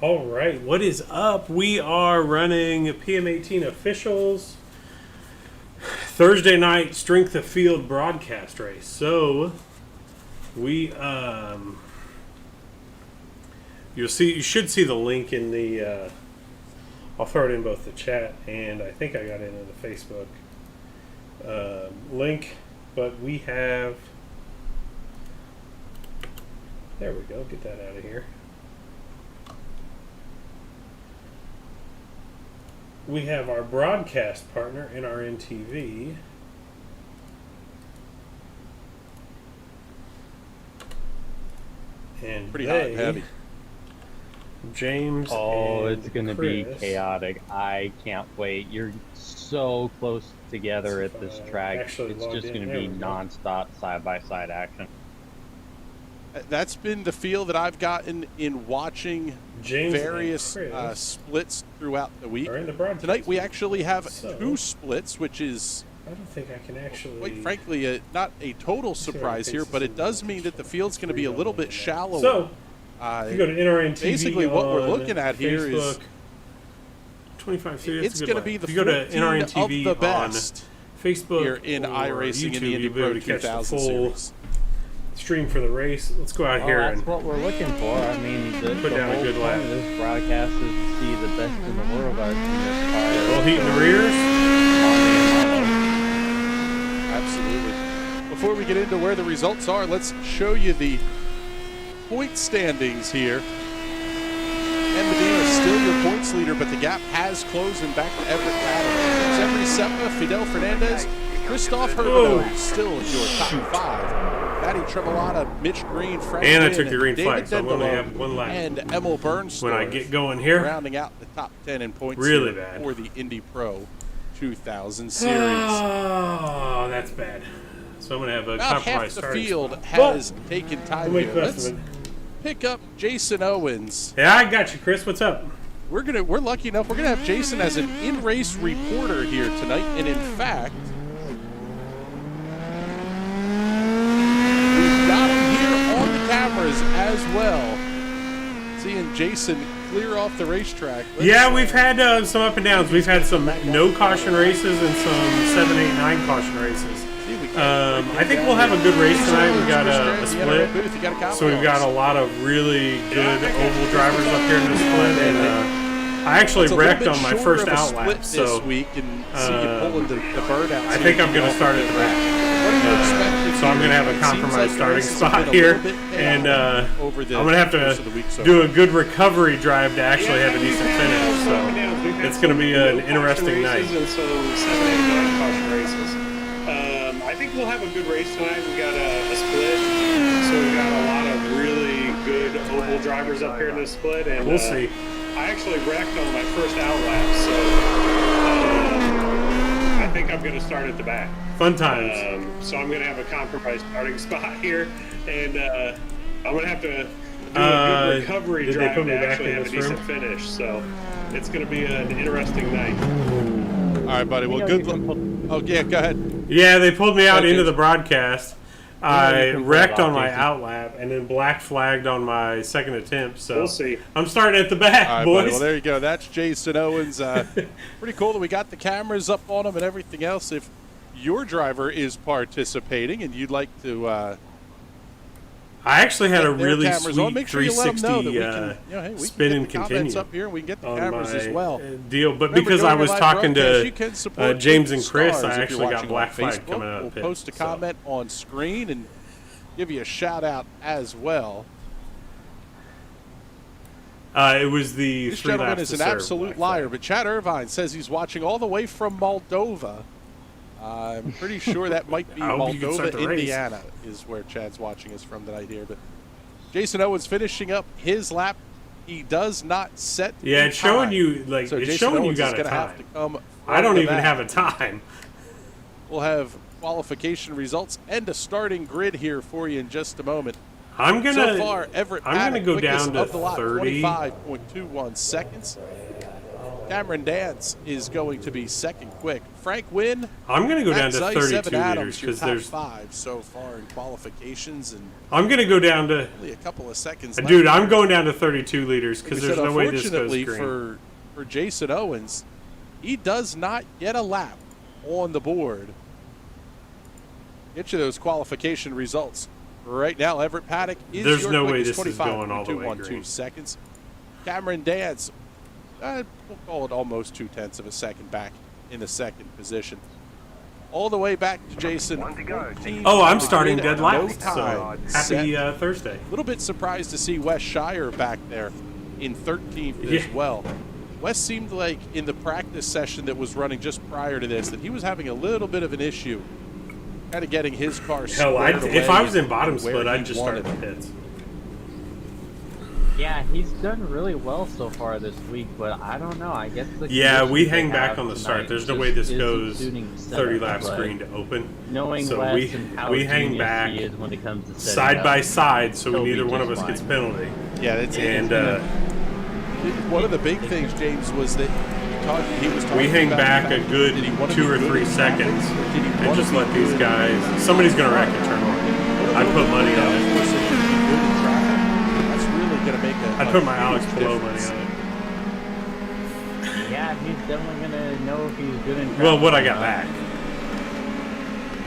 All right, what is up? We are running PM18 officials Thursday night strength of field broadcast race. So we you should see the link in the I'll throw it in both the chat and I think I got it in the Facebook link, but we have, there we go, get that out of here. We have our broadcast partner, NRN-TV. And pretty hot and heavy. James it's going to be chaotic. I can't wait. You're so close together at this track. It's just going to be non-stop side-by-side action. That's been the feel that I've gotten in watching various splits throughout the week. Tonight we actually have two splits, which is, I don't think I can actually, quite frankly, not a total surprise here, but it does mean that the field's going to be a little bit shallower. So, if you go to NRN-TV, basically what we're looking at here is 25. It's going to be the 14 of the best on Facebook here in iRacing in the Indy Pro 2000 series. Stream for the race. Let's go out here that's and what we're looking for. I mean, the put down a good lap. Point of this broadcast is to see the best in the world out in this car. A little heat in the rears. Absolutely. Before we get into where the results are, let's show you the point standings here. And Medina is still your points leader, but the gap has closed and back to Everett Patton. Zebri Seppa, Fidel Fernandez, Christoph Herbino still your top five. Matty Tremolata, Mitch Green, Frank and I Wynn, took the green flag, so I'm going to Dendolo, have one lap. And Emil Bernstorff when I get going here, rounding out the top 10 in points really bad for the Indy Pro 2000 series. Oh, that's bad. So I'm going to have a About compromise half the starting field spot. has taken time here. Let's Let's pick up Jason Owens. Yeah, I got you, Chris. What's up? We're lucky enough. We're gonna have Jason as an in-race reporter here tonight, and in fact, we've got him here on the cameras as well. Seeing Jason clear off the racetrack. Yeah, we've had some up and downs. We've had some no caution races and some 7, 8, 9 caution races. I think we'll have a good race tonight. We got a split, so we've got a lot of really good oval drivers up here in the split. And I actually wrecked on my first out lap, so this week and see you pulling the burnouts. I think I'm going to start at the back. So I'm going to have a compromised starting spot here, and I'm going to have to do a good recovery drive to actually have a decent finish. So it's going to be an interesting night. I think we'll have a good race tonight. We got a split, so we got a lot of really good oval drivers up here in this split, and we'll see. I actually wrecked on my first out lap, so I think I'm going to start at the back. Fun times. So I'm going to have a compromised starting spot here, and I'm going to have to do a good recovery drive to actually have a decent finish. So it's going to be an interesting night. All right, buddy. Well, good luck. Oh, yeah, go ahead. Yeah, they pulled me out into the broadcast. I wrecked on my out lap and then black flagged on my second attempt. So we'll see. I'm starting at the back, all right, boys. Buddy. Well, there you go. That's Jason Owens. Pretty cool that we got the cameras up on him and everything else. If your driver is participating and you'd like to I actually had a really sweet make sure 360 spin and continue up here and we can get the cameras as well. Deal, but because I was talking to James and Chris, I actually got black flag coming out of the pit. We'll post a comment on screen and give you a shout out as well. It was the this gentleman is an absolute liar, but Chad Irvine says he's watching all the way from Moldova. I'm pretty sure that might be Moldova, Indiana is where Chad's watching us from tonight here. But Jason Owens finishing up his lap. He does not set Yeah, it's showing you, like, so it's Jason showing Owens you got a time. I don't even have a time. We'll have qualification results and a starting grid here for you in just a moment. I'm gonna so far, Everett I'm gonna go down to 30. 25.21 seconds. Cameron Dance is going to be second quick. Frank Wynn. I'm going to go down to 32 Adams, liters because there's 5 so far in qualifications, and I'm going to go down to only a couple of seconds. Dude, left I'm going down to 32 liters because there's no way this goes green. Unfortunately for Jason Owens, he does not get a lap on the board. Get you those qualification results. Right now, Everett Paddock is There's your no way quickest, this is going all the way 25.212 green. seconds. Cameron Dance, we'll call it almost 0.2 of a second back in the second position. All the way back to Jason. Oh, I'm starting dead No last. time So happy set. Thursday. A little bit surprised to see Wes Shire back there in 13th as well. Wes seemed like in the practice session that was running just prior to this that he was having a little bit of an issue kind of getting his car Hell, if I was in bottom split, I'd just start in the pits. Yeah, he's done really well so far this week, but I don't know. I guess the We hang back on the start. There's no way this goes 30 laps but green to open. Knowing So Wes we and how hang genius back he is when it comes to setting side up, by side, so he'll neither be one of just us gets fine. penalty. Yeah, that's And one of the big things, James, was that he was talking we hang about back the a fact good that he wanted 2 to or be 3 good in seconds traffic, or did he and want just to let be these good guys. Somebody's gonna wreck it. Turn one. I'd put money on it. That's really going to make a I'd put my huge Alex Palou money difference. on it. Yeah, he's definitely gonna know if he's good in traffic. Well, what I got back.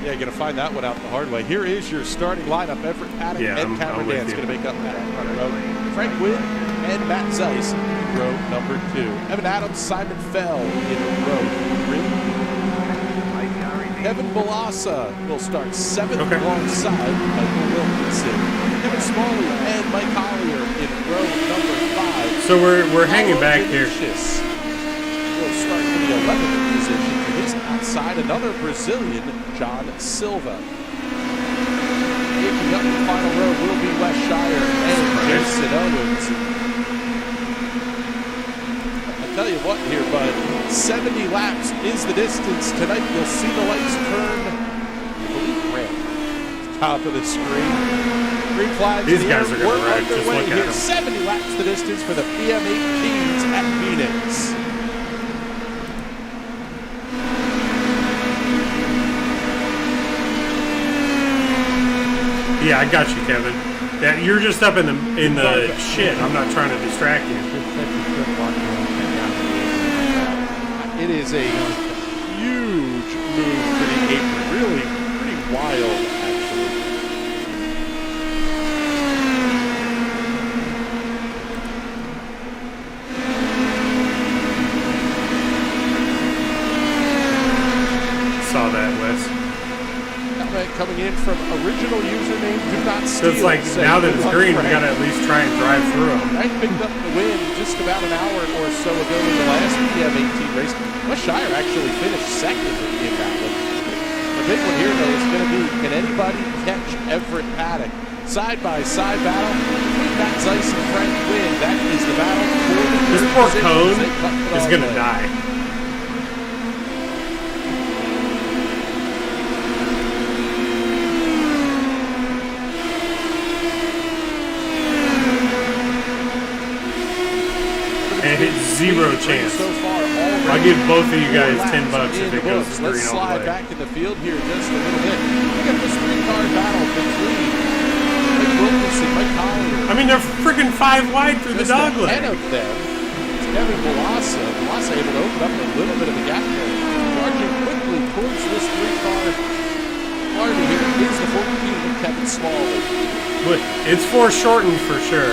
Yeah, you're going to find that one out the hard way. Here is your starting lineup. Everett Paddock Yeah, and I'm Cameron with Dance you. going to make up that front row. Frank Wynn and Matt Zeiss in row number 2. Evan Adams, Simon Fell in row 3. Kevin Balassa will start 7th alongside Michael Wilkinson. Kevin Smalley and Mike Collier in row number 5. So we're hanging back here. Will start for the 11th position. To his outside, another Brazilian, John Silva. Taking up the final row will be Wes Shire and Jason Owens. I'll tell you what here, bud. 70 laps is the distance. Tonight you'll see the lights turn, I believe, red. Top of the screen. Green flags. These guys are going to wreck. Just look at them. 70 laps the distance for the PM18s at Phoenix. Yeah, I got you, Kevin. Yeah, you're just up in the shit. I'm not trying to distract you. It is a huge move for the apron. Really, pretty wild, actually. Saw that, Wes. Coming in from original username Do Not So Steal. it's like now that it's green, we gotta at least try and drive through them. Frank picked up the win just about an hour or so ago in the last PM18 race. Wes Shire actually finished second in that one. The big one here, though, is going to be, can anybody catch Everett Paddock? Side-by-side battle between Matt Zeiss and Frank Wynn. That is the battle for the This third poor position cone as they cut it is all gonna the way. die. And it's zero chance. So far, already I'll give both of you guys $4 $10 laps if in it goes books. green Let's all slide the way. back in the field here just a little bit. Look at this three-car battle between Mike Wilkinson, Mike Collier. I mean, they're freaking 5 wide through the Just dog ahead leg. of them, it's Kevin Balassa. Balassa able to open up a little bit of a gap there. Charging quickly towards this three-car party here is the 14 of Kevin Smalley. But it's foreshortened for sure.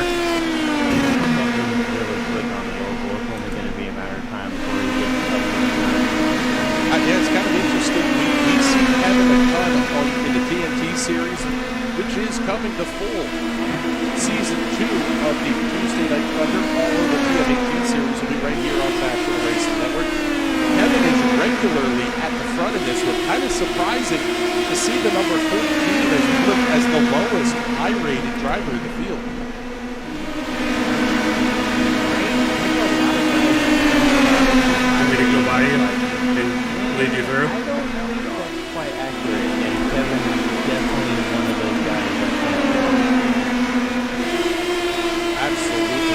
Yeah, it's kind of interesting. We see Kevin a ton in the TNT series, which is coming to full. Season 2 of the Tuesday Night Thunder, all of the PM18 series will be right here on National Racing Network. Kevin is regularly at the front of this one. Kind of surprising to see the number 14 as you look as the lowest high-rated driver in the field. I'm going to go by you and lead you through. I don't know if that's quite accurate, and Kevin is definitely one of those guys that Absolutely.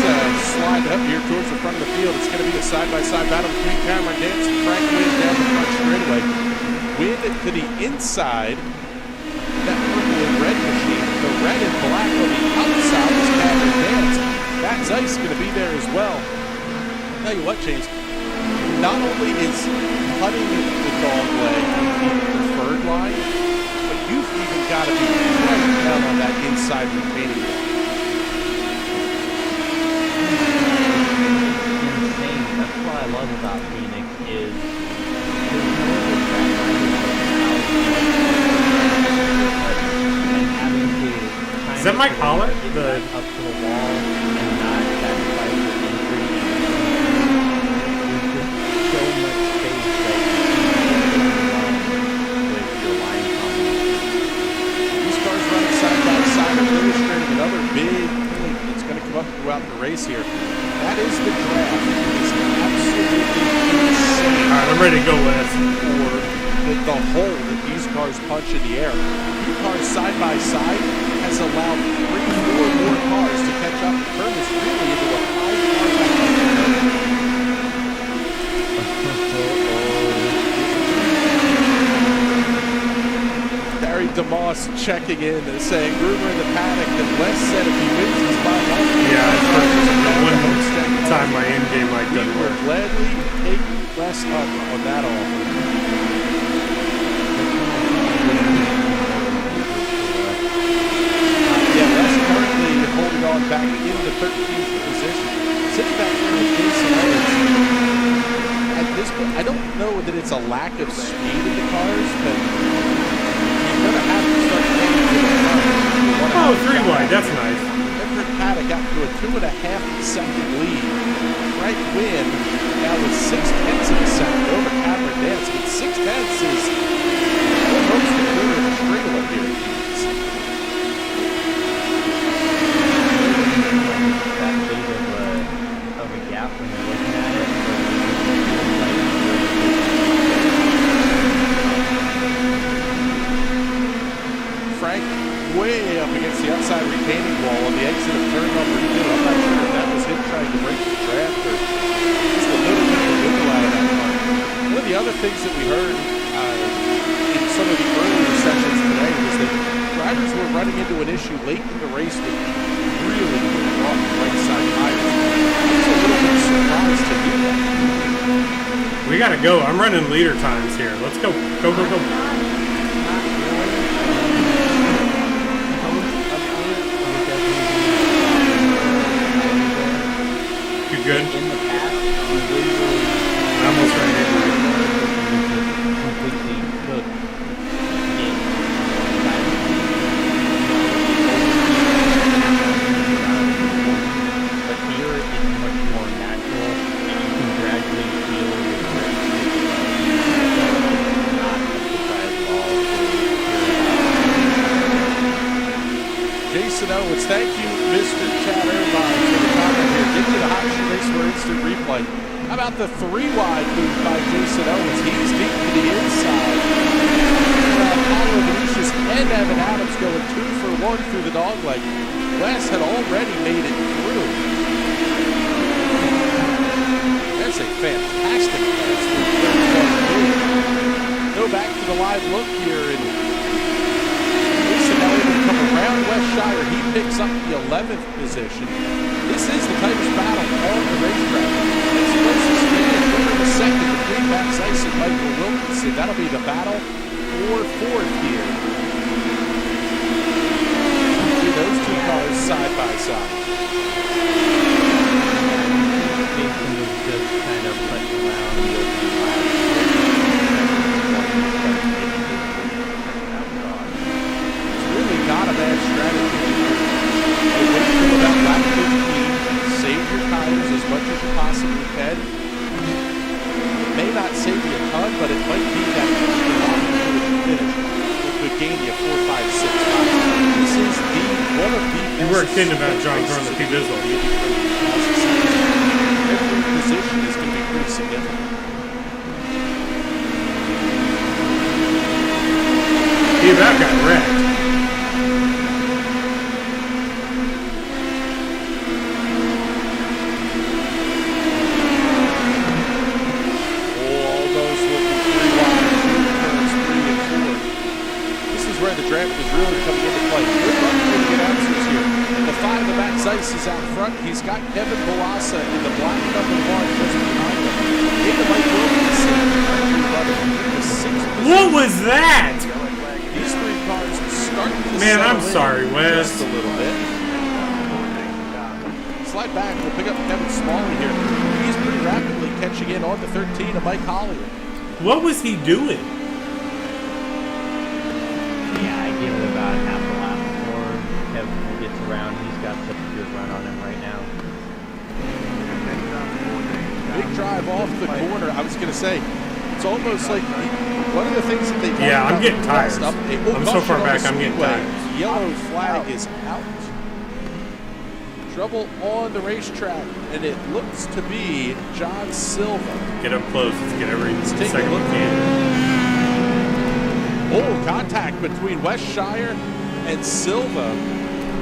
Let's slide up here towards the front of the field. It's going to be a side-by-side battle between Cameron Dance and Frank Wynn down the front straightaway. Wynn to the inside. That purple and red machine. The red and black on the outside is Cameron Dance. That Zeiss going to be there as well. I'll tell you what, James. Not only is putting the dog leg the preferred line, but you've even got to be right down on that inside retaining wall. Insane. That's what I love about Phoenix is there's no other track and having to Is that my collar? get back up to the wall and not sacrifice your entry. There's just so much space that you can with your line combination. These cars running side by side are illustrating another big point that's going to come up throughout the race here. That is the draft. It's absolutely insane. All right, I'm ready to go, Wes. For the hole that these cars punch in the air. Two cars side by side has allowed 3 or 4 more cars to catch up and turn this really into a 5-car battle. Barry DeMoss checking in and saying, rumor in the paddock that Wes said if he wins this by Yeah, it's one time my end game like we doesn't will work. gladly take Wes up on that offer. Yeah, Wes currently holding on back in the 13th position. Sitting back there with Jason Owens. At this point, I don't know that it's a lack of speed in the cars, but you're going to have to start playing with the cars. Oh, 3 wide. That's nice. Everett Paddock got to a 2.5-second lead. Frank Wynn now with 0.6 of a second over Cameron Dance. I mean, 0.6 is almost a quarter of a straightaway here in Phoenix. That big of a gap when you're looking at it. Frank way up against the outside retaining wall on the exit of turn number 2. I'm not sure if that was him trying to break the draft or just a little bit of a wiggle out of that car. One of the other things that we heard in some of the earlier sessions today was that drivers were running into an issue late in the race with really rough right side tires. I was a little bit surprised to hear that. We gotta go. I'm running leader times here. Let's go. Go, go, go. You good? In the past, I almost ran into it. completely took it but here it's much more natural and you can gradually feel your grip. So not a surprise at all to hear Jason Owens, thank you, Mr. Chad Irvine, for the comment here. Get to the Hot Shoe Race for instant replay. How about the 3-wide move by Jason Owens? He's deep to the inside. Paulo Venetius and Evan Adams going 2 for 1 through the dogleg. Wes had already made it through. That's a fantastic pass. Go back to the live look here and now able to come around Wes Shire. He picks up the 11th position. This is the tightest battle on the racetrack. It's closest in the second between Matt Zeiss and Michael Wilkinson. That'll be the battle for 4th here. See those 2 cars side by side. Jason was just kind of putting around the opening lap. Really not a bad strategy. You wait till about lap 15, save your tires as much as you possibly can. It may not save you a ton, but it might be that extra lap before you finish. It could gain you 4, 5, 6 laps. This is one of the You weren't kidding about John throwing the P-Bizzle. Every position is going to be pretty significant. He that got wrecked. where the draft is really coming into play. Good luck for the announcers here. The 5 of Matt Zeiss is out front. He's got Kevin Boassa in the black number 1 just behind him. Into Mike Wilkinson. What was that? These 3 cars start to Man, I'm settle sorry, in Wes. just a little bit. Slide back. We'll pick up Kevin Smalley here. He's pretty rapidly catching in on the 13 of Mike Collier. What was he doing? Yeah, I give it about half a lap before Kevin gets around. He's got such a good run on him right now. Big drive off the corner. I was going to say, it's almost like one of the things that they Yeah, I'm getting tired. I'm so far back, I'm getting tired. Yellow flag is out. Trouble on the racetrack, and it looks to be John Silva. Get up close. Let's get every take second a look. we can. Oh, contact between Wes Shire and Silva.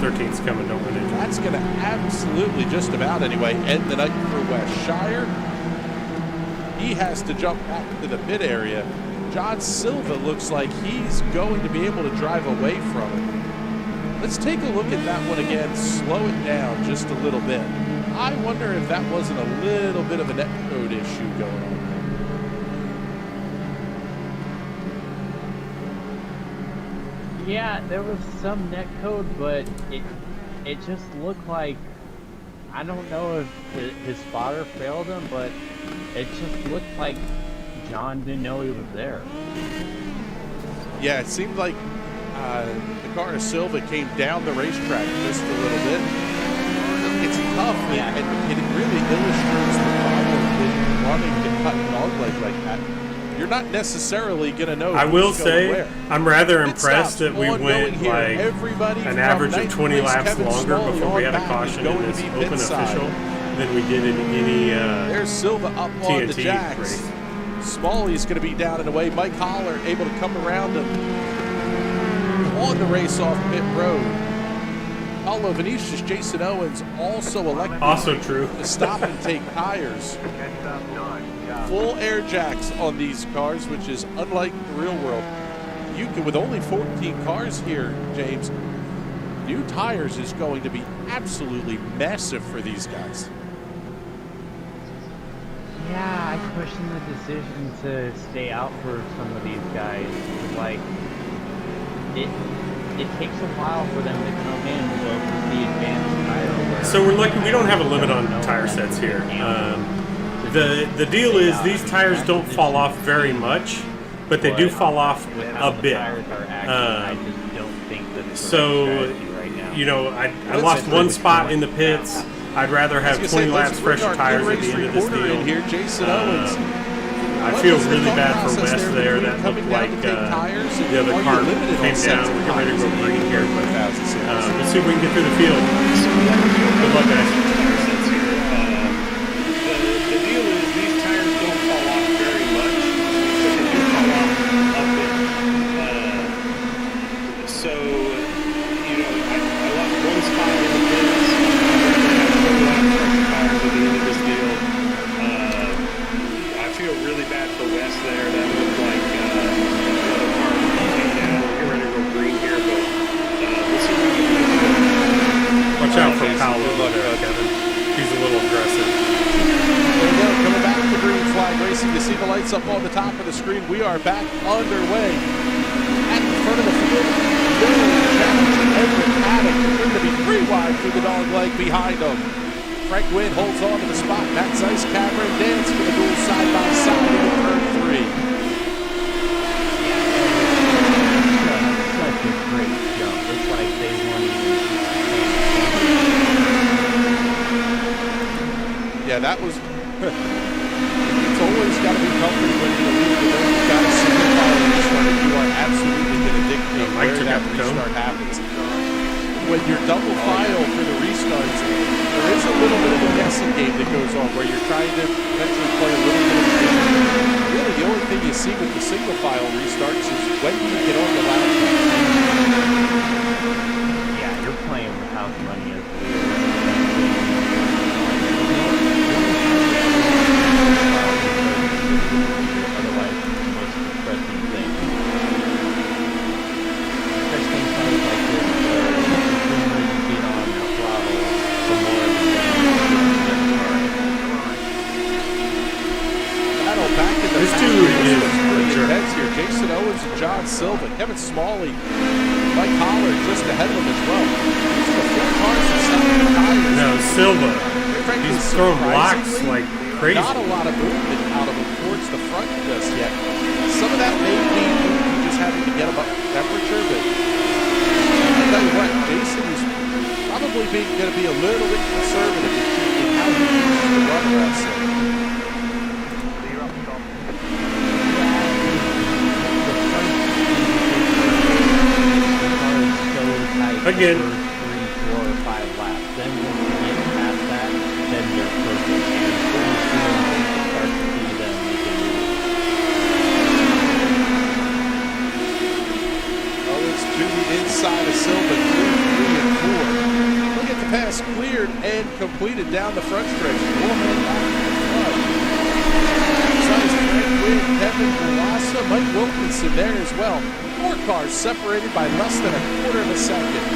13's coming, don't run into it. That's going to absolutely, just about anyway, end the night for Wes Shire. He has to jump back to the pit area. John Silva looks like he's going to be able to drive away from it. Let's take a look at that one again, slow it down just a little bit. I wonder if that wasn't a little bit of a netcode issue going on. Yeah, there was some netcode, but it just looked like, I don't know if his spotter failed him, but it just looked like John didn't know he was there. Yeah, it seemed like the car of Silva came down the racetrack just a little bit. It's tough, Yeah. and it really illustrates the problem with running to cut dog leg like that. You're not necessarily going to know. I will who's going say, where. I'm rather Pit impressed stops that we ongoing went here. like Everybody an from average of ninth 20 place, laps Kevin longer Smalley before we on had a back caution is going in to this be open pit side. official than we did in any There's Silva up on the TNT jacks. race. Smalley's going to be down and away. Mike Holler able to come around him on the race off pit road. Paulo Venetius, Jason Owens also elected Also true. to stop and take tires. Full air jacks on these cars, which is unlike the real world. You can, with only 14 cars here, James, new tires is going to be absolutely massive for these guys. Yeah, I question the decision to stay out for some of these guys. Like, it takes a while for them to come in with the advanced tire. Where So we're lucky we don't have a limit on tire sets here. The deal is these tires don't fall off very much, but they do fall off a bit. I just don't think that's the So, right strategy right now. you know, I lost one spot in the pits. I'd rather have 20 laps fresher tires at the end of this deal. Here, Jason Owens. I feel really bad for Wes there. That looked like the other car came down. We're getting ready to go green here, but let's see if we can get through the field. Good luck, guys. The deal is these tires don't fall off very much, but they do fall off a bit. So, you know, I lost one spot in the pits. Tires at the end of this deal. I feel really bad for Wes there. That looked like another car came down. We're getting ready to go green here, but we'll see what we can do. Watch out for Paolo there, Kevin. He's a little aggressive. There we go, coming back to green flag racing. You see the lights up on the top of the screen. We are back underway. At the front of the field, no challenge to Everett Paddock. Going to be 3 wide through the dog leg behind him. Frank Wynn holds on to the spot. Matt Zeiss, Cameron Dance for the duel side by side in turn 3. Such a great jump. It's like they weren't even. Yeah, that was. It's always got to be comforting when you're the lead. You've got a single file restart, and you are absolutely going to dictate where that restart happens. When you're double file for the restarts, there is a little bit of a guessing game that goes on where you're trying to eventually play a little bit of the game. Really, the only thing you see with the single file restarts is when you get on the loud. Yeah, you're playing with house money as otherwise, the most depressing thing. Smalley, Mike Holler just ahead of him as well. These are the 4 cars that stopped the tires. No, Silva. Frankly, He's throwing blocks surprisingly, like crazy. Not a lot of movement out of him towards the front just yet. Some of that may be just having to get him up to temperature, but I'll tell you what, Jason is probably going to be a little bit conservative in how he uses the run rest. Again. 3, 4, or 5 laps. Then once you get past that, then they're perfect. And pretty soon you start to see them making moves. Oh, it's to the inside of Silva, 2, 3, and 4. Look at the pass cleared and completed down the front stretch. Bullhead back to the front. Besides Frank Wynn, Kevin Gulassa, Mike Wilkinson there as well. 4 cars separated by less than a quarter of a second.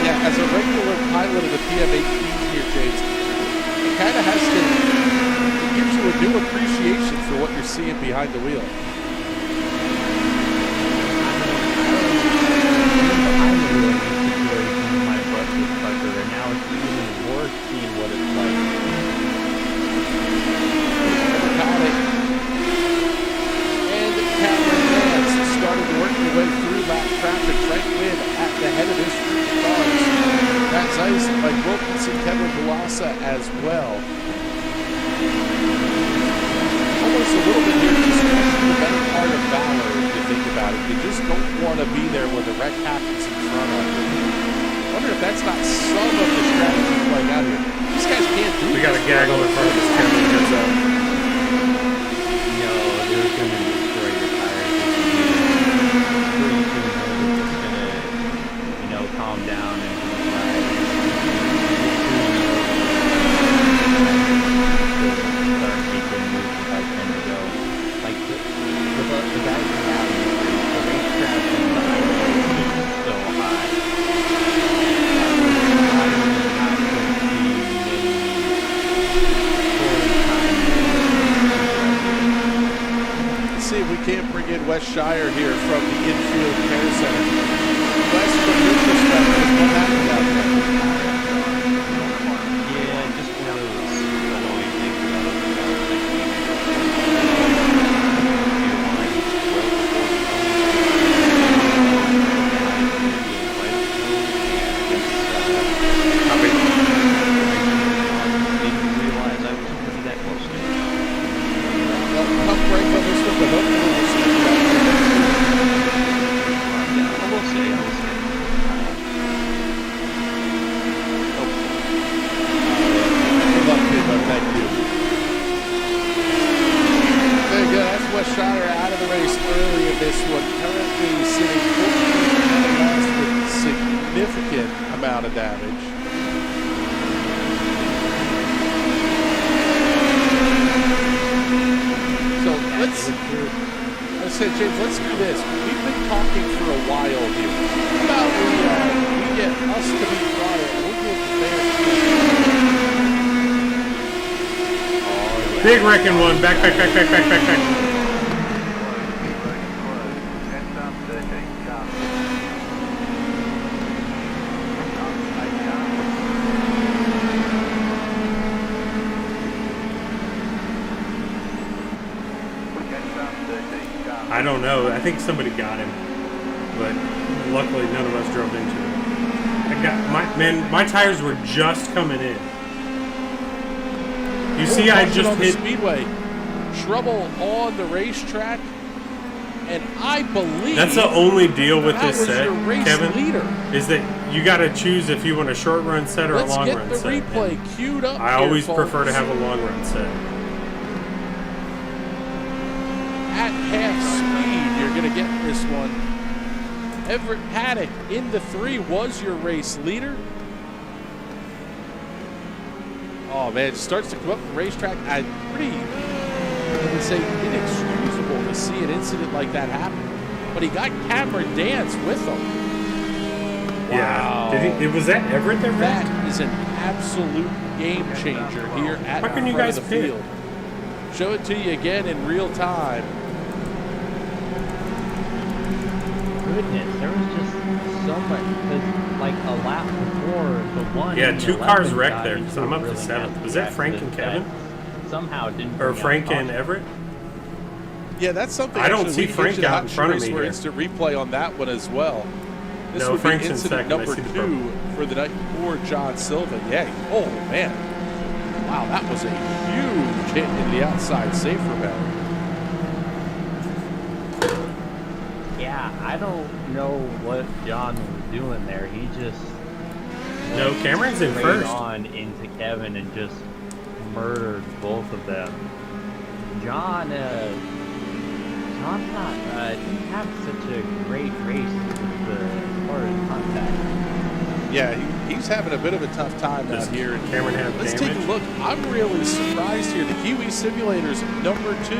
Yeah, as a regular pilot of the PM18 here, James, it kind of has to, it gives you a new appreciation for what you're seeing behind the wheel. My butt was puckered, and now it's even worse seeing what it's like. And Cameron Nance started working their way through that traffic. Frank Wynn at the head of this group of cars. Matt Zeiss, Mike Wilkinson, Kevin Gulassa as well. Almost a little bit here, just the better part of valor if you think about it. You just don't want to be there when the wreck happens in front of you. I wonder if that's not some of the strategy playing out here. These guys can't do We got a gaggle in front of us. Kevin gets out. No, they're going to destroy your tires. Pretty soon, they're just going to, calm down and ride. Start making moves if I tend to go. Like, the guys who have the racetrack and the highway is so high. See if we can't bring in Wes Shire here from the infield care center. Wes, from your perspective, what happened out there? Yeah, just one of those annoying things about didn't realize I was pretty that close to it. Well, tough break on this one, but hopefully we'll see you back there next week. Yeah, I will say. Good luck, kid, but thank you. There you go. That's Wes Shire out of the race early in this one. Currently sitting 14th last with significant amount of damage. So I said, James, let's do this. We've been talking for a while here. How about we get us to be quiet? We'll get there. Big wrecking one. Back. I don't know. I think somebody got him, but luckily none of us drove into it. My tires were just coming in. You see, I just on the hit speedway. Trouble on the racetrack, and I believe That's the only deal with that this was set, your race Kevin, leader. is that you got to choose if you want a short run set or Let's a long get run the set. replay And queued up. I here, always folks. prefer to have a long run set. At half speed, you're going to get this one. Everett Paddock in the 3 was your race leader. Oh man, it starts to come up the racetrack. Pretty, I would say, inexcusable to see an incident like that happen. But he got Cameron Dance with him. Wow. Yeah. Was that Everett that wrecked? That is an absolute game changer here at How can the you front guys of the pit? field. Show it to you again in real time. Goodness, there was just so much, because like a lap before the one. Yeah, and the 2 cars 11 wrecked got there, into because I'm up to really 7th. nasty Was that Frank and accident Kevin? that Somehow didn't. Or bring out Frank and caution. Everett? Yeah, that's something. I don't actually see we can Frank get to out Hot in front of Race me for here. instant replay on that one as well. This No, would Frank's be in incident second. I number see the 2 purple. for the night before John Silva. Yeah. Oh man. Wow, that was a huge hit in the outside safer barrier. Yeah, I don't know what John was doing there. He just No, Cameron's in straight first. on into Kevin and just murdered both of them. John, John's not didn't have such a great race as far as contact. Yeah, he's having a bit of a tough time out Does here. Cameron have Let's damage? take a look. I'm really surprised here. The Kiwi Simulators number 2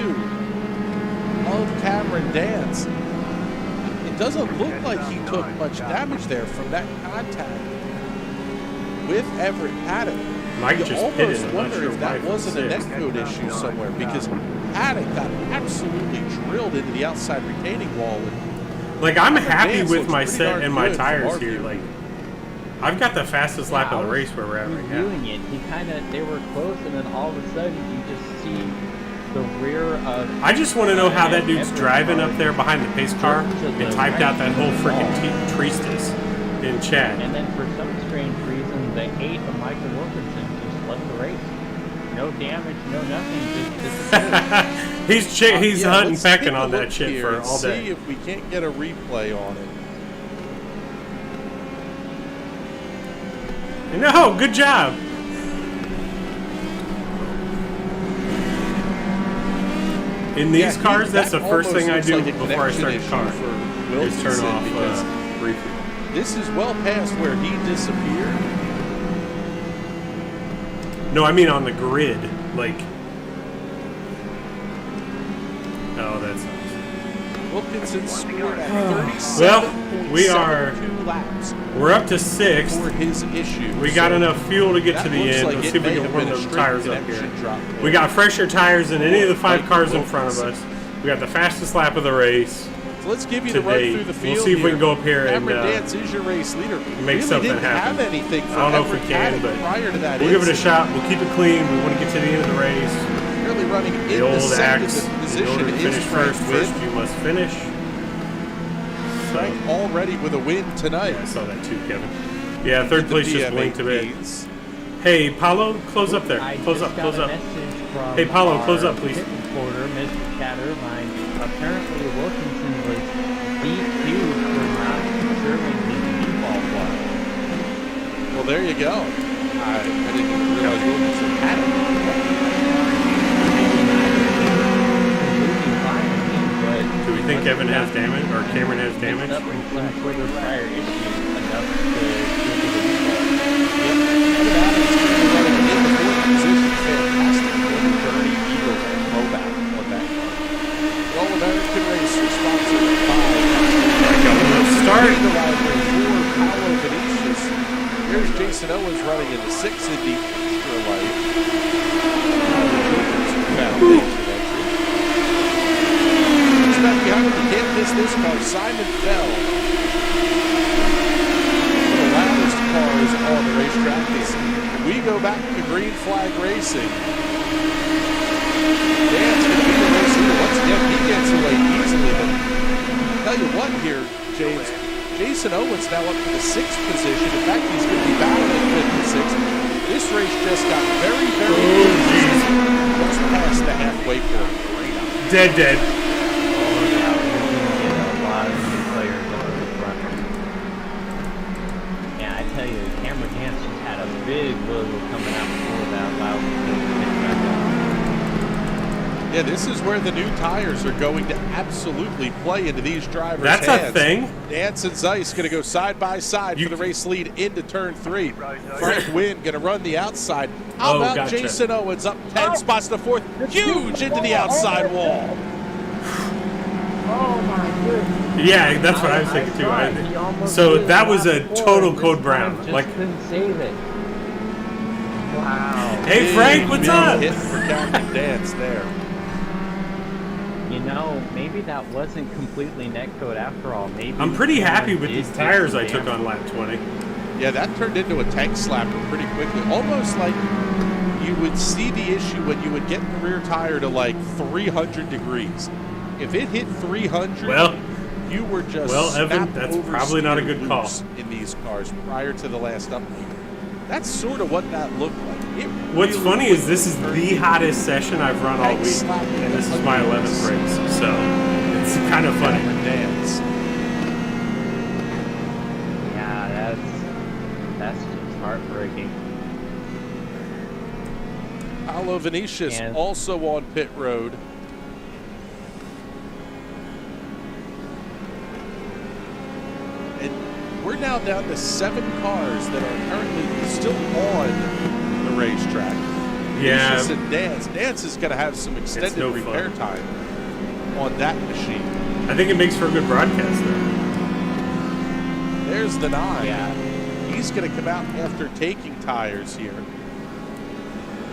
of Cameron Dance. It doesn't look like he took much damage there from that contact with Everett Paddock. Mike You just hit almost it. I'm not wonder sure if that why wasn't a it's net code issue somewhere, because Paddock got absolutely drilled into the outside retaining wall. Like, I'm Cameron happy Dance with looks my pretty set darn and my good from tires our here. view. Like, I've got the fastest lap Yeah, of the I race was where we're at right now. reviewing it. He they were close, and then all of a sudden you just see the rear of. I just want to know how that dude's Everett driving car up there behind the pace car to the and typed out that whole freaking wall. treatise in chat. And then for some strange reason, the 8 of Michael Wilkinson just left the race. No damage, no nothing, just disappeared. he's Yeah, hunting let's take pecking a on that look shit here for and all day. See if we can't get a replay on it. No, good job. In these cars, that's the first thing I do before I start the car. Is turn off briefly. This is well past where he disappeared. No, I mean on the grid. Like, oh, that sucks. Wilkinson scored at 37.72 Well, we are. laps We're up to 6th. for his issue. We got So enough fuel to get that to the looks end. like Let's it see if we may can have warm been a those straight tires up connection here. drop We there. got fresher tires than any of the 5 Mike cars in front of Wilkinson. us. We got the fastest lap of the race. So let's give you to the run date. through the We'll field. see if we can go up here and, Cameron Dance is your race leader. make really something didn't happen. have anything for I don't know if we Everett can, Paddock but prior to that we'll give it a incident. shot. We'll keep it clean. We want to get to the end of the race. Really running The in old the second axe. In position order to is finish Frank first, Wynn. you must finish. Frank already with a win tonight. Yeah, I saw that too, Kevin. Yeah, third place just blinked a bit. Beats. Hey, Paulo, close up there. I Close just up, got close a up. message from Hey, Paulo, our close up, please. pit reporter, Mr. Chad Irvine. Apparently, Wilkinson was DQ'd for not serving his default block. Well, there you go. I didn't even realize Wilkinson had it. Do we think Kevin has damage or Cameron has damage? Up in some sort of prior issue enough to give it Well, American Racer sponsored by Start. Here's Jason Owens running in the 6th Indy Extra Light. Foundation entry. Just back behind him, you can't miss this car, Simon Fell. One of the loudest cars on the racetrack is we go back to Green Flag Racing. Dan's going to be the race leader. Once again, he gets away easily, but tell you what here, James, Jason Owens now up to the 6th position. In fact, he's going to be battling 5th and 6th. This race just got very, very close past the halfway point. Dead. Yeah, I tell you, Cameron Dance just had a big logo coming out before that loud. Yeah, this is where the new tires are going to absolutely play into these drivers' That's hands. a thing. Dance and Zeiss going to go side by side for the race lead into turn 3. Frank Wynn going to run the outside. How about gotcha. Jason Owens up 10 spots to 4th? Huge into the outside wall. Oh my goodness. Yeah, that's what I was thinking too. So that was a total code brown. Just Like, couldn't save it. Wow. hey Frank, what's Big up? hit for Cameron Dance there. you know, maybe that wasn't completely netcode after all. Maybe I'm pretty happy with these tires I took damage. on lap 20. Yeah, that turned into a tank slapper pretty quickly. Almost like you would see the issue when you would get the rear tire to like 300 degrees. If it hit 300, Well, you were just Evan, that's probably not a good call in these cars prior to the last update. That's sort of what that looked like. What's funny is this is the hottest session I've run all week, and this is my 11th race, so it's kind of funny. Dance. Yeah, that's just heartbreaking. Paolo Vinicius also on pit road. And we're now down to 7 cars that are currently still on the racetrack. Yeah. Vinicius and Dance. Dance is going to have some extended repair time on that machine. I think it makes for a good broadcast, though. There's the 9. Yeah. He's going to come out after taking tires here.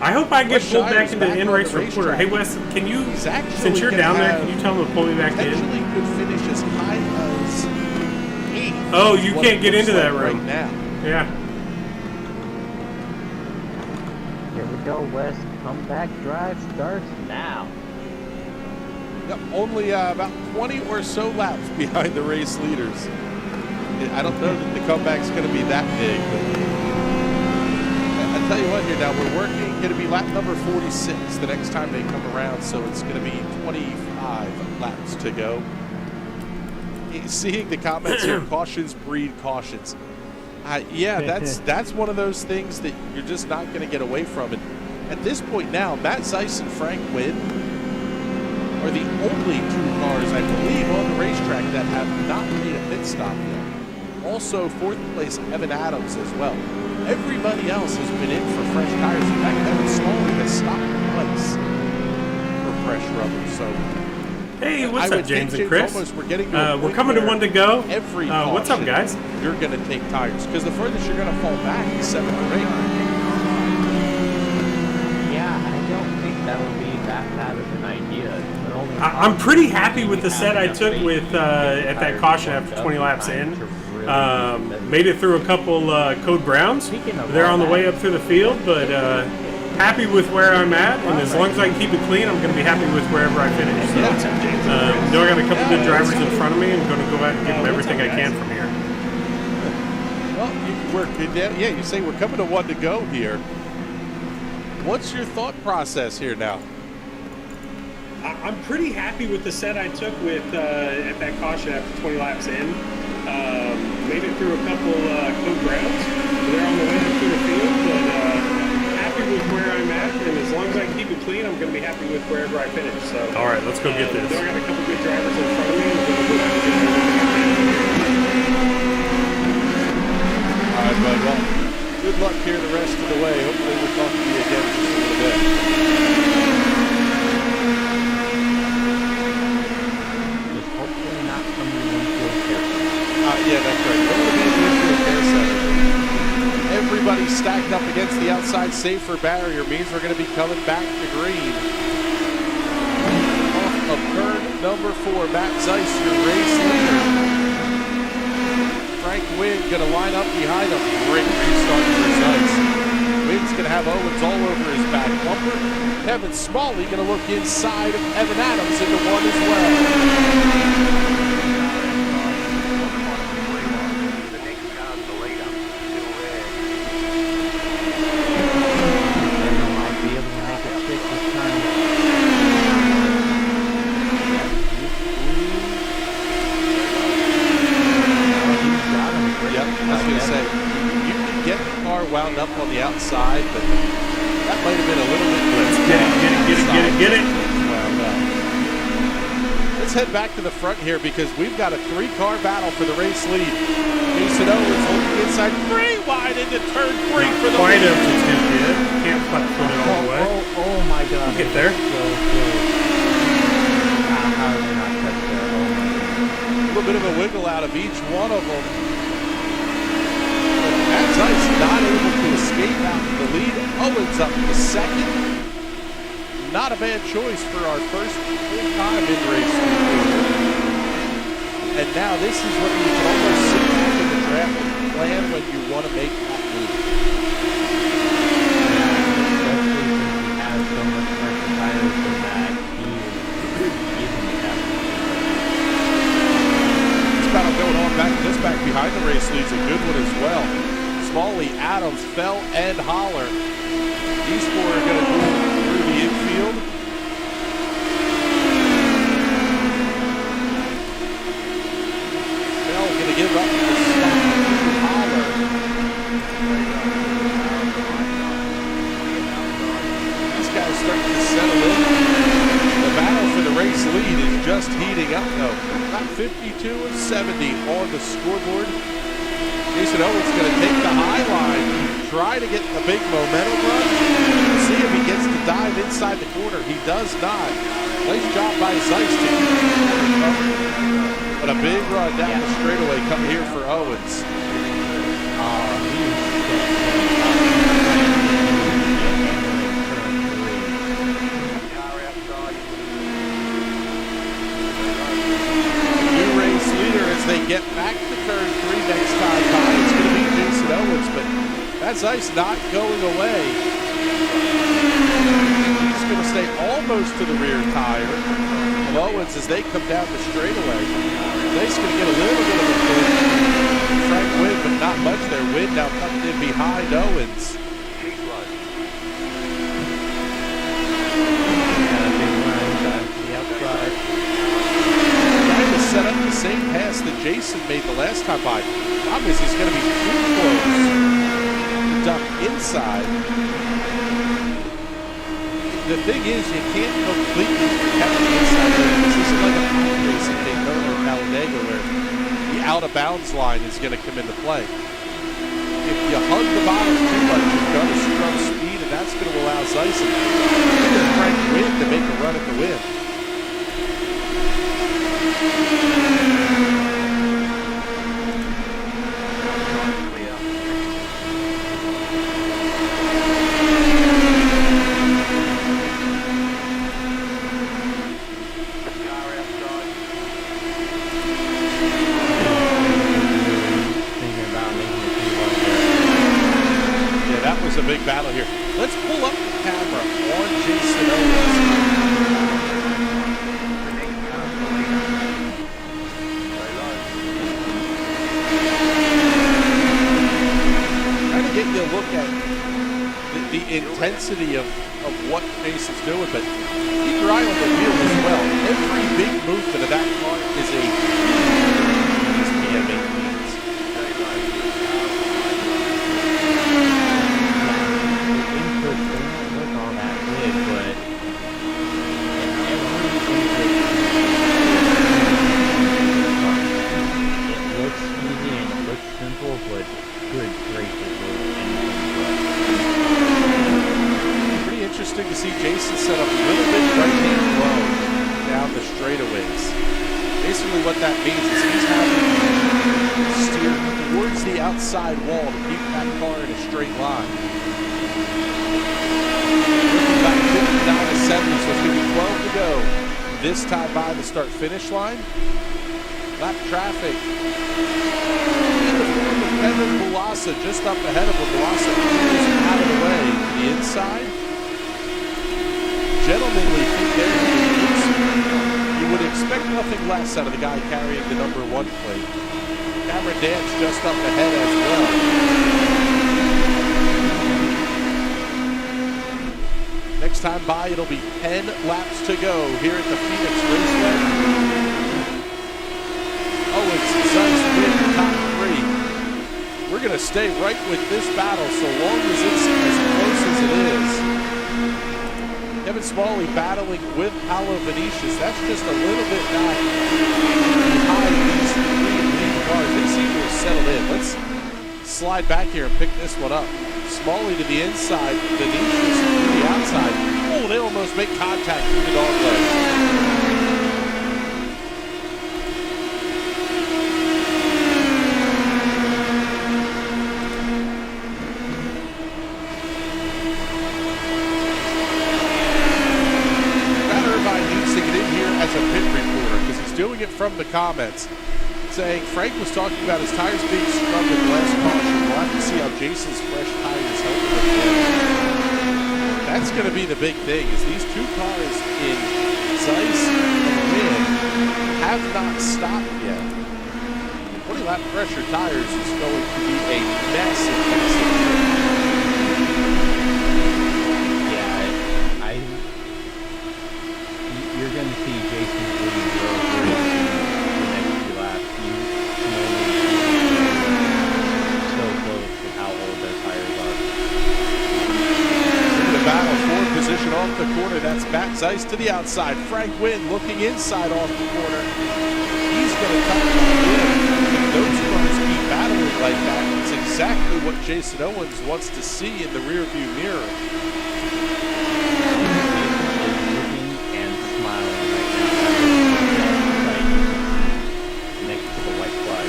I hope I get Wes pulled back Shire's into the back on in-race the reporter. racetrack. Hey, Wes, can you, He's actually since you're gonna down there, have can you tell him to pull me back in? Potentially could finish as high as 8. Oh, you What can't it get looks into that like room. right now. Yeah. Here we go, West. Comeback drive starts now. Yep, only about 20 or so laps behind the race leaders. I don't know that the comeback's going to be that big, but I'll tell you what here now, we're working, going to be lap number 46 the next time they come around, so it's going to be 25 laps to go. Seeing the comments here, cautions breed cautions. Yeah, that's one of those things that you're just not going to get away from. And at this point now, Matt Zeiss and Frank Wynn are the only 2 cars, I believe, on the racetrack that have not made a pit stop yet. Also, 4th place, Evan Adams as well. Everybody else has been in for fresh tires. In fact, Evan Smalley has stopped twice for fresh rubber. So, Hey, what's up, James and Chris? We're coming to 1 to go. Every what's up, guys? You're going to take tires because the furthest you're going to fall back is 7 or 8. Yeah, I don't think that would be that bad of an idea. I'm pretty happy with the set I took with at that caution after 20 laps in. Made it through a couple code browns. They're on the way up through the field, but happy with where I'm at. And as long as I can keep it clean, I'm going to be happy with wherever I finish. So, know I got a couple good drivers in front of me. I'm going to go out and give them everything I can from here. Well, you say we're coming to 1 to go here. What's your thought process here now? I'm pretty happy with the set I took with at that caution after 20 laps in. Made it through a couple code grounds. They're on the way up through the field, but happy with where I'm at. And as long as I can keep it clean, I'm going to be happy with wherever I finish. So, all right, let's go get this. I got a couple good drivers in front of me. I'm going to go out and get everything I can. All right, bud. Well, good luck here the rest of the way. Hopefully we'll talk to you again in just a little bit. Just hopefully not from the infield care. Yeah, that's right. Don't want to be in the infield care center. Everybody stacked up against the outside safer barrier means we're going to be coming back to green. Off of turn number 4, Matt Zeiss, your race leader. Frank Wynn going to line up behind him. Great restart for Zeiss. Wynn's going to have Owens all over his back bumper. Kevin Smalley going to look inside of Evan Adams into 1 as well. Wound up on the outside, but that might have been a little bit blitz. Get it. Let's head back to the front here because we've got a 3-car battle for the race lead. Jason Owens holding inside 3 wide into turn 3 for the lead. Quite up to 10 yet. Can't flat foot it all the way. Oh my God. Get there. How did they not touch there? Oh my God. A little bit of a wiggle out of each one of them. Matt Zeiss not able to escape out to the lead. Owens up to 2nd. Not a bad choice for our first full-time in-race. And now this is what you can almost see back in the draft and plan when you want to make that move. Especially since he has so much pressure tires for that, he is using the captain. This battle going on back behind the race leads a good one as well. Smalley, Adams, Fell, and Holler. These four are going to go through the infield. Fell going to give up the spot to Holler. These guys starting to settle in. The battle for the race lead is just heating up though. About 52 and 70 on the scoreboard. Jason Owens going to take the high line, try to get the big momentum run. See if he gets to dive inside the corner. He does not. Nice job by Zeiss to keep the corner covered. But a big run down the straightaway coming here for Owens. New race leader as they get back to turn 3 next time by. It's going to be Jason Owens, but that's Ice not going away. He's going to stay almost to the rear tire of Owens as they come down the straightaway. Ice going to get a little bit of a push. Frank Wynn, but not much there. Wynn now coming in behind Owens. Trying to set up the same pass that Jason made the last time by. Problem is he's going to be too close to duck inside. The thing is, you can't completely protect the inside. This isn't like a iRacing Daytona or Talladega where the out-of-bounds line is going to come into play. If you hug the bottom too much, you're going to scrub speed, and that's going to allow Zeiss and Frank Wynn to make a run at the win. A big battle here. Let's pull up the camera on Jason Owens. Trying to get you a look at the intensity of what Jason's doing, but keep your eye on the wheel as well. Every big movement of that car is a huge PMA. Interesting to see Jason set up a little bit right-hand low down the straightaways. Basically what that means is he's having to steer towards the outside wall to keep that car in a straight line. Looking back 59 to 70, so it's going to be 12 to go. This time by the start-finish line. Lap traffic. Kevin Bulassa just up ahead of him. Bulassa moves out of the way to the inside. Gentlemanly feet there. You would expect nothing less out of the guy carrying the number 1 plate. Cameron Dance just up ahead as well. Next time by, it'll be 10 laps to go here at the Phoenix Raceway. Owens, Zeiss win the top 3. We're going to stay right with this battle so long as it's as close as it is. Kevin Smalley battling with Paolo Venetius. That's just a little bit back behind these 3 lead cars. They seem to have settled in. Let's slide back here and pick this one up. Smalley to the inside, Venetius to the outside. Oh, they almost make contact through the dog leg. doing it from the comments, saying Frank was talking about his tires being scrubbed at the last caution. We'll have to see how Jason's fresh tires help him. That's going to be the big thing, is these two cars in Zeiss and Wynn have not stopped yet. 20-lap pressure tires is going to be a massive, Yeah, you're going to see Jason really grow through the next few laps. You so close with how old their tires are. In the battle for position off the corner, that's Matt Zeiss to the outside. Frank Wynn looking inside off the corner. He's going to come in. Those cars keep battling like that. It's exactly what Jason Owens wants to see in the rearview mirror. Looking and smiling right now. Next to the white flag.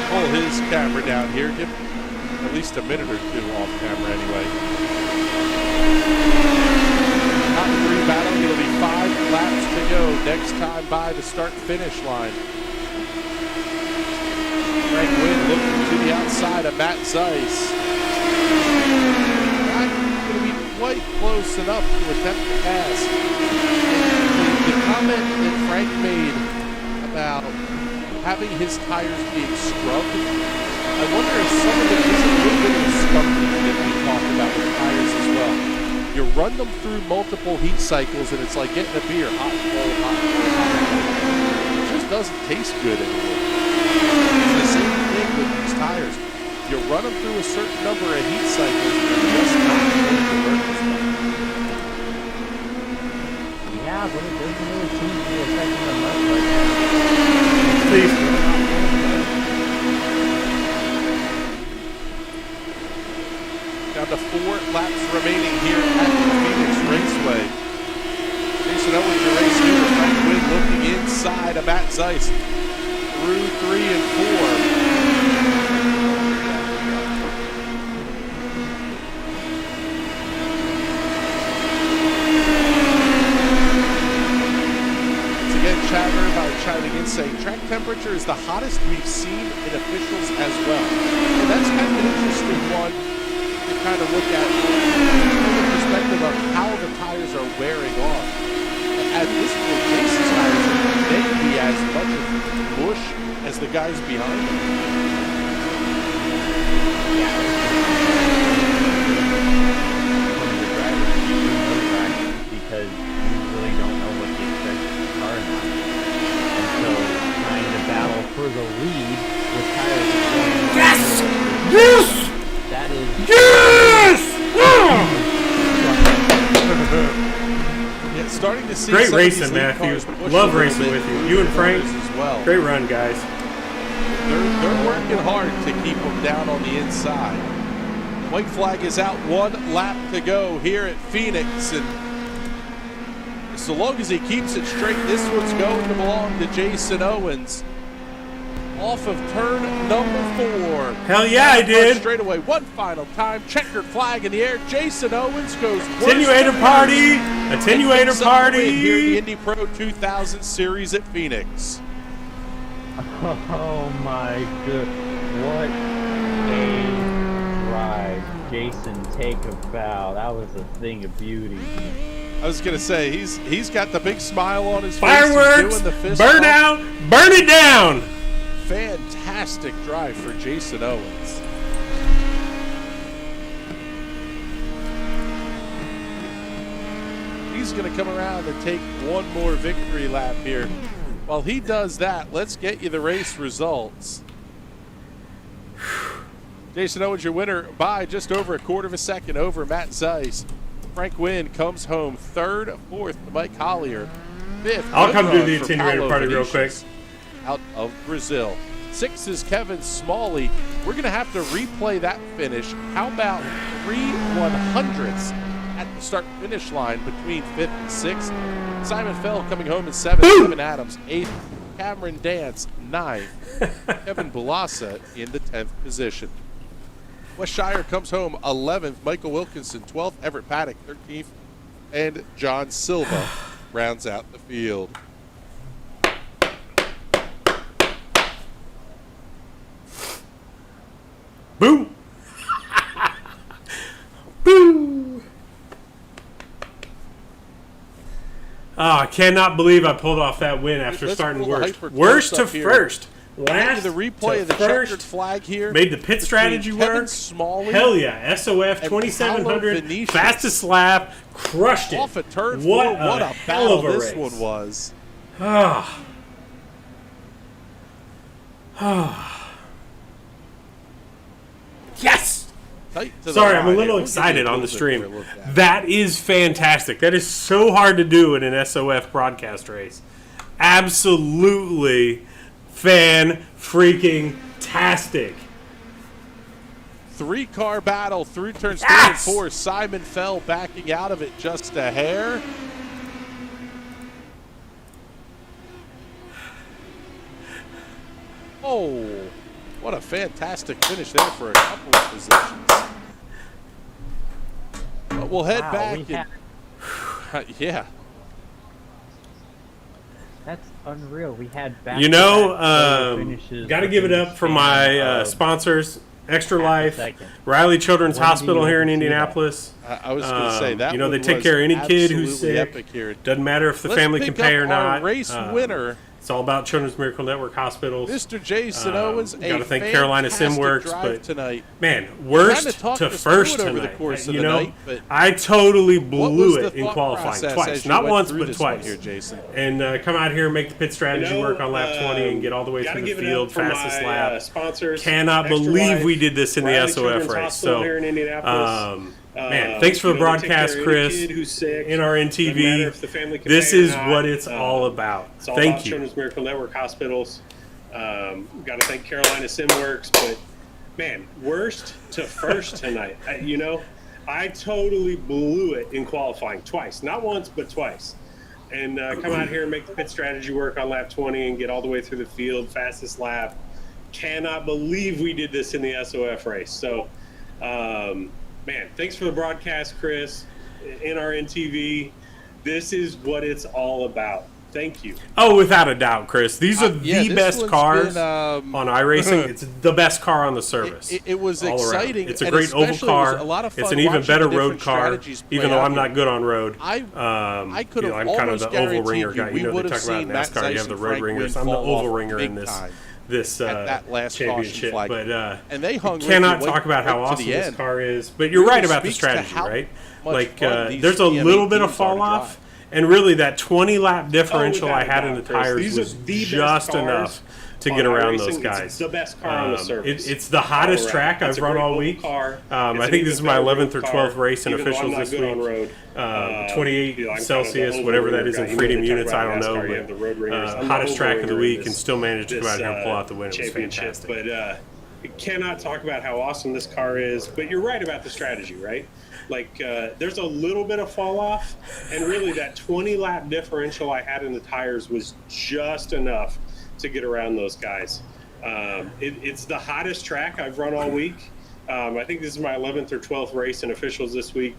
Pull his camera down here. Give him at least a minute or two off camera anyway. Top three battle. It'll be 5 laps to go next time by the start-finish line. Frank Wynn looking to the outside of Matt Zeiss. Not going to be quite close enough to attempt to pass. The comment that Frank made about having his tires being scrubbed, I wonder if some of it is a little bit of the scuffing that we talked about with tires as well. You run them through multiple heat cycles, and it's like getting a beer, hot, cold, hot, cold, hot. It just doesn't taste good anymore. It's the same thing with these tires. You run them through a certain number of heat cycles, and they're just not going to work as well. Yeah, but it doesn't really seem to be affecting them much right now. Please. Down to 4 laps remaining here at the Phoenix Raceway. Jason Owens, your race leader. Frank Wynn looking inside of Matt Zeiss through 3 and 4. Once again, chatter about chiming in saying track temperature is the hottest we've seen in officials as well. And that's kind of an interesting one to kind of look at from the perspective of how the tires are wearing off. At this point, Jason's tires may be as much of mush as the guys behind him. Because you really don't know what to expect with the car now. And so trying to battle for the lead with tires Yes! Yes! that is Yes! Yeah, starting to see Great some racing, of these lead Matthew. cars push Love a little racing bit with you. through You and the Frank, corners as well. great run, guys. They're working hard to keep them down on the inside. White flag is out, 1 lap to go here at Phoenix, and so long as he keeps it straight, this one's going to belong to Jason Owens. Off of turn number 4. Hell yeah, I did. Straight away, one final time, checkered flag in the air. Jason Owens goes Attenuator party! Attenuator party! Here in the Indy Pro 2000 Series at Phoenix. oh my good, what a drive. Jason, take a bow. That was a thing of beauty. I was gonna say he's got the big smile on his face. Fireworks! He's doing the fist Burn bump. out! Burn it down! Fantastic drive for Jason Owens. He's going to come around and take one more victory lap here. While he does that, let's get you the race results. Jason Owens, your winner by just over a quarter of a second over Matt Zeiss. Frank Wynn comes home 3rd, 4th to Mike Collier. 5th. I'll come do the for attenuator Paulo party real Vinicius quick. out of Brazil. 6th is Kevin Smalley. We're going to have to replay that finish. How about 3 100ths at the start-finish line between 5th and 6th? Simon Fell coming home in 7th. Kevin Adams 8th. Cameron Dance 9th. Kevin Bulassa in the 10th position. Wes Shire comes home 11th. Michael Wilkinson 12th. Everett Paddock 13th. And John Silva rounds out the field. Boo! Boo! Oh, I cannot believe I pulled off that win after Let's starting pull the worst. hyper Worst to close up here. first. Into Last the replay to of the first. checkered flag here. Made the pit strategy between Kevin work. Smalley Hell yeah. SOF and 2700. Paulo Vinicius. Fastest lap. Crushed it. off at turn What 4. What a hell battle of a this race. one was. Ah. Yes! Tight to the Sorry, I'm a line. little We'll give you excited a on the little bit stream. more look at it. That is fantastic. That is so hard to do in an SOF broadcast race. Absolutely fan-freaking-tastic. 3-car battle through turns Yes! 3 and 4. Simon Fell backing out of it just a hair. Oh, what a fantastic finish there for a couple of positions. But we'll head Wow, back. we had- Yeah. That's unreal. We had back. You know, got to give it up for my sponsors, Extra Life, second. Riley Children's When do you Hospital here in ever see that? Indianapolis. I was going to say that. You know, they one take was care of any kid who's absolutely sick. epic here. Doesn't matter if the Let's family can pick pay up or our not. race winner. It's all about Children's Miracle Network hospitals. Mr. Jason Owens, gotta a thank Carolina fantastic SimWorks, drive but tonight. man, worst Kinda talked to us through first it over the tonight. course of You the know, night, but I totally What blew was the it in thought qualifying process twice, as you not went once through but this one twice. here, Jason? And come out here and make the pit strategy work on lap 20 and get all the way gotta through the give it field, up for fastest my, lap. sponsors. Cannot Extra believe Life, we did this in the Riley SOF Children's race. Hospital So, here in Indianapolis. man, thanks for the you know, they take broadcast, care of any Chris. kid who's sick. NRN Doesn't matter TV. if the family can This pay or is not. what it's all about. It's all Thank about you. Children's Miracle Network hospitals. Got to thank Carolina SimWorks, but man, worst to first tonight. You know, I totally blew it in qualifying twice, not once but twice. And come out here and make the pit strategy work on lap 20 and get all the way through the field, fastest lap. Cannot believe we did this in the SOF race. So, man, thanks for the broadcast, Chris. NRN TV. This is what it's all about. Thank you. Oh, without a doubt, Chris. These are Yeah, the this best one's cars been, on iRacing. It's the best car on the service. It was all around. exciting. It's a and great oval especially it was car. a lot of fun It's an even watching better the road different car, strategies play even though out I'm here. not good on road. I could have I'm kind of almost the oval ringer guaranteed guy. we You know, would they have talk about seen Matt NASCAR. You have Zeiss the and road Frank ringers. Wynn I'm the fall oval off ringer big in this time this at that last caution championship. flag. But and they hung with cannot you talk about how right to awesome the this end. car is. But you're Really right about the speaks to strategy, how right? much Like fun these there's a PMA little bit of teams are to fall off. drive. And really, that 20-lap differential without I a had doubt, in the Chris. tires These are was the best just cars enough to on get around iRacing. those It's guys. the best car on the service. It's the hottest All around. track It's I've a run great all oval week. car. I It's an think this is even my better 11th or road 12th car, race in even though I'm officials not this good on week. road. 28 I'm kind of Celsius, the whatever oval that is ringer in guy. You freedom know, they units, talk I about don't know. NASCAR, you have the road ringers. I'm the Hottest oval track of the ringer week in and still managed to come out here and pull out the win. It was championship. fantastic. But you cannot talk about how awesome this car is. But you're right about the strategy, right? Like there's a little bit of fall off, and really that 20-lap differential I had in the tires was just enough to get around those guys. It's the hottest track I've run all week. I think this is my 11th or 12th race in officials this week.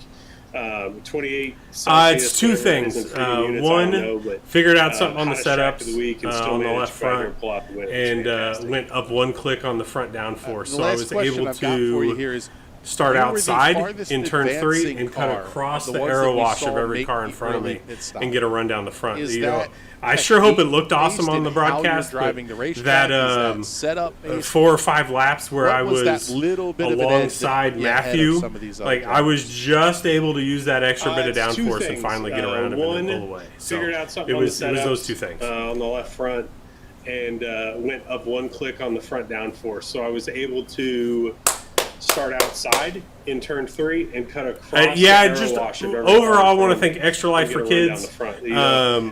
28 Celsius. It's two whatever it is things. in freedom units, I don't know, but, Figured out something on the hottest track setups of the week and still on the managed left to go out there front, and pull out the win. It was and fantastic. went up one click on the front downforce. The So I last was question able I've got for you to here is, start you were the outside farthest in turn 3 advancing and kind car of cross of the the ones that arrow we wash saw of every make car in the front of early me pit stop. and get a run down the front. Is You know, that I sure hope it technique looked awesome based on in the how you're broadcast, driving but the racetrack? that, Is that setup based? 4 or 5 laps where What I was that was little bit of an edge that alongside put you ahead of Matthew, some of these other like I was drivers? just able to use that extra bit of It's two downforce and things. finally get around him One, and then pull away. So figured out something it on was the setups, those two things. on the left front, and went up one click on the front downforce. So I was able to start outside in turn 3 and cut across the arrow just wash of every overall, I car in want to front thank Extra Life and for get a run down Kids. the front.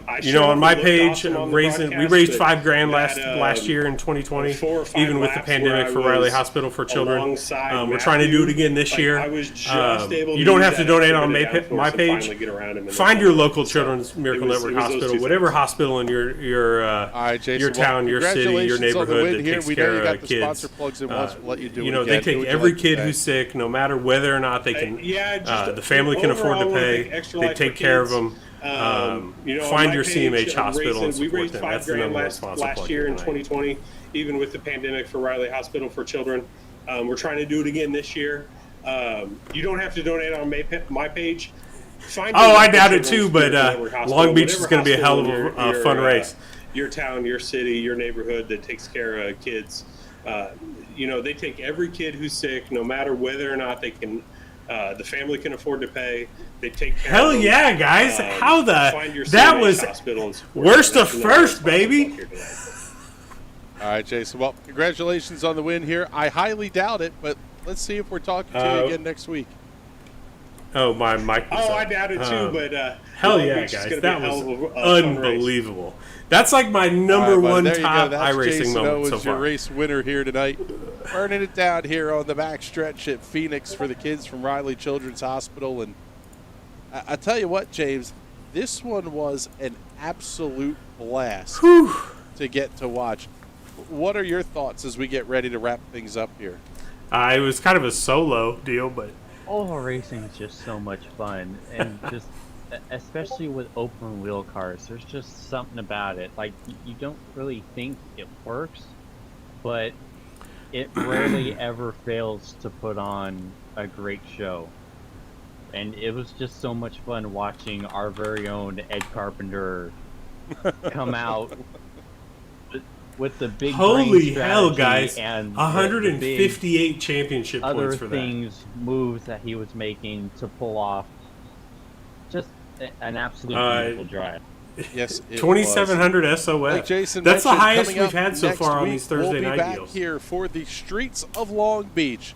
I You sure know, on my hope it page, looked awesome on the we broadcast, raised but $5,000 last that, year in 2020, 4 or 5 even with the laps pandemic where for I Riley was Hospital for Children. alongside We're trying to do it Matthew. again this Like, year. I was just able You don't use have to that donate extra on bit of downforce my and page. finally get around him in Find the your front. local So Children's Miracle it was Network those two hospital, whatever hospital in your All right, Jason, your town, your city, your congratulations on the neighborhood win that here. takes We know care you of got the kids. sponsor plugs in once. We'll let you do it You know, again. they Who would take you every like to kid thank? who's sick, no matter whether or not they can. Yeah, just the family can afford overall, to I wanna pay. thank Extra They Life take for care of Kids. them. You know, on find my your page, CMH hospital and we support raised them. $5 That's the grand number one last sponsor plug year in tonight. 2020, even with the pandemic for Riley Hospital for Children. We're trying to do it again this year. You don't have to donate on my page. Find your I doubt it Children's too, but Network Hospital, Long Beach is whatever going to be a hell of hospital a fun race. Your town, your city, your neighborhood that takes care of kids. You know, they take every kid who's sick, no matter whether or not they can, the family can afford to pay. They take care Hell of them. yeah, guys! How Find the your that CMH was hospital and support worst them. to That's the number one first, sponsor baby. plug here tonight. All right, Jason. Well, congratulations on the win here. I highly doubt it, but let's see if we're talking to you again next week. Oh, my mic. I doubt it too, but hell Long yeah, Beach is guys! gonna be That a hell was of a fun race. unbelievable. That's like my number one There you go. top That's iRacing Jason moment Owens, so your far. race winner here tonight. Burning it down here on the back stretch at Phoenix for the kids from Riley Children's Hospital. And I tell you what, James, this one was an absolute blast to get to watch. What are your thoughts as we get ready to wrap things up here? It was kind of a solo deal, but Oval racing is just so much fun, and just especially with open wheel cars, there's just something about it. Like, you don't really think it works, but it rarely ever fails to put on a great show. And it was just so much fun watching our very own Ed Carpenter come out with the big holy brain hell, strategy guys! and 158 championship other points for that. things, moves that he was making to pull off. Just an absolute beautiful drive. Yes, it 2,700 was. SOS. Like Jason That's the mentioned, highest coming we've up had so next far on week, these Thursday we'll be night back deals. here for the streets of Long Beach,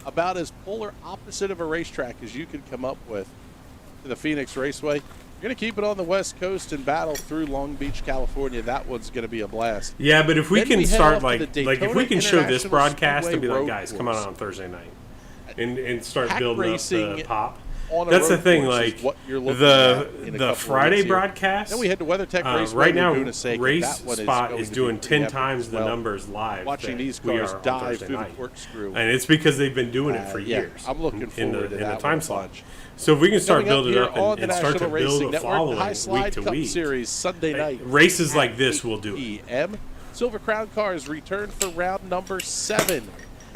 about as polar opposite of a racetrack as you could come up with to the Phoenix Raceway. We're going to keep it on the West Coast and battle through Long Beach, California. That one's going to be a blast. Yeah, but if we Then can we head start off to like the if we Daytona can show this International broadcast and be Speedway like, road guys, come on course. Thursday night, and start Hack building up racing the pop. On a That's the road thing, course is like what you're looking at in a the couple Friday weeks here. broadcast. Then we head to WeatherTech Raceway right now, Laguna Seca. Race That one Spot going is to be doing pretty 10 epic times as the well. numbers live. Watching that these we cars are on dive Thursday through night. the corkscrew. And it's because they've been doing it for Yeah, years. I'm looking forward to that time one a slot. bunch. So if we can start Coming building here up on and the start to National build Racing a Network, following High week Slide to Cup week, Series Sunday night. races like at this 8 will do it. p.m. Silver Crown cars return for round number 7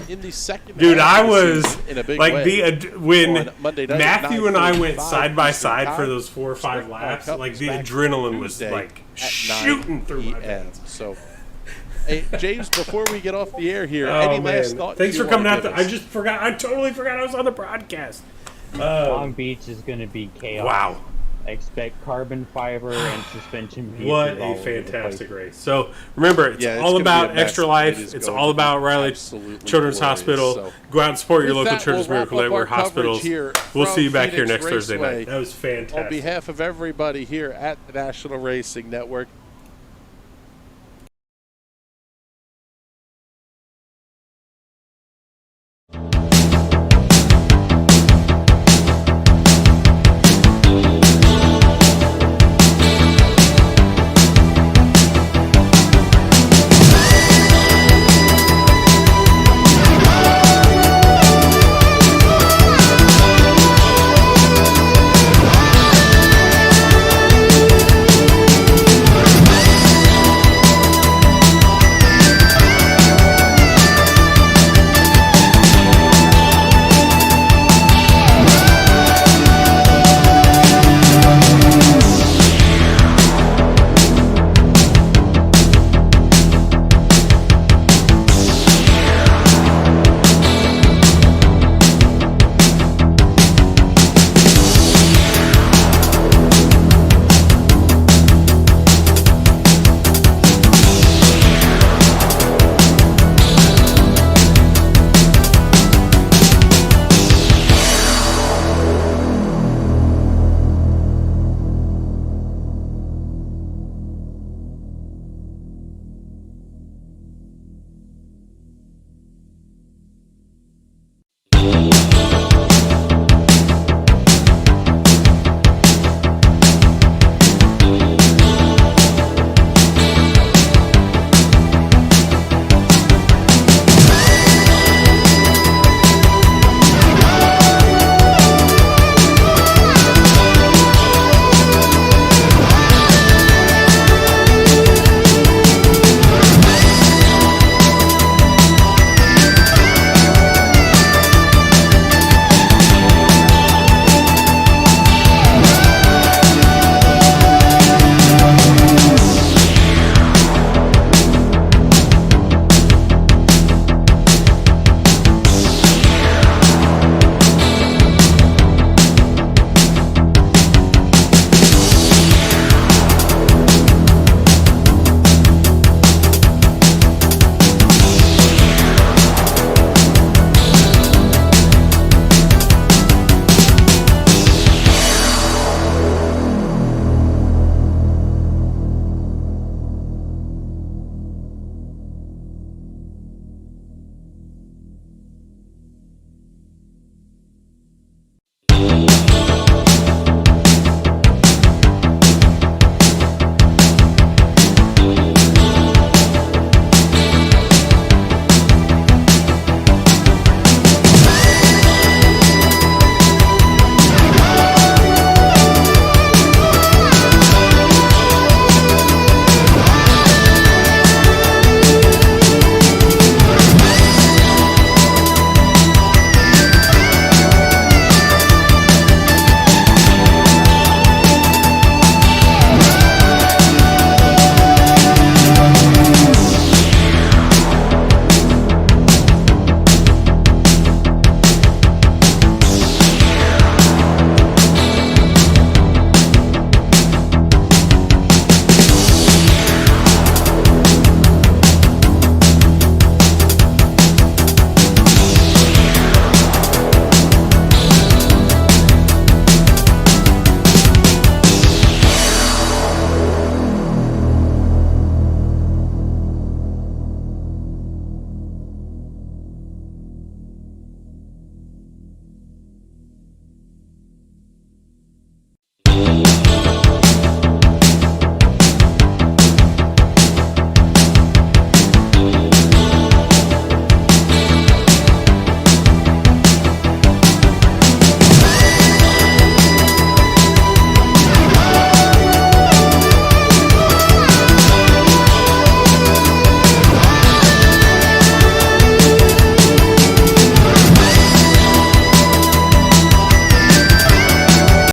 in the second Dude, half I of the was season in a big like way. when On Monday night at Matthew and I went 9:45 side by Eastern side Time. for those 4 or 5 Sprint laps, Cup like is the back adrenaline was Tuesday like at shooting 9 through my p.m. veins. So, hey, James, before we get off the air here, Oh any last man! thought? Thanks you for coming wanna out. give I us? just forgot. I totally forgot I was on the broadcast. Long Beach is going to be chaos. Wow! I expect carbon fiber and suspension pieces What all a over the place. fantastic race. So remember, it's Yeah, it's all gonna be a about mess. Extra It Life. is It's going all to be about Riley absolutely Children's glorious. Hospital. So, Go out and support your with local that, Children's we'll wrap Miracle up Network our coverage hospitals. here We'll from see you back here Phoenix next Thursday Raceway. night. That was fantastic. On behalf of everybody here at the National Racing Network,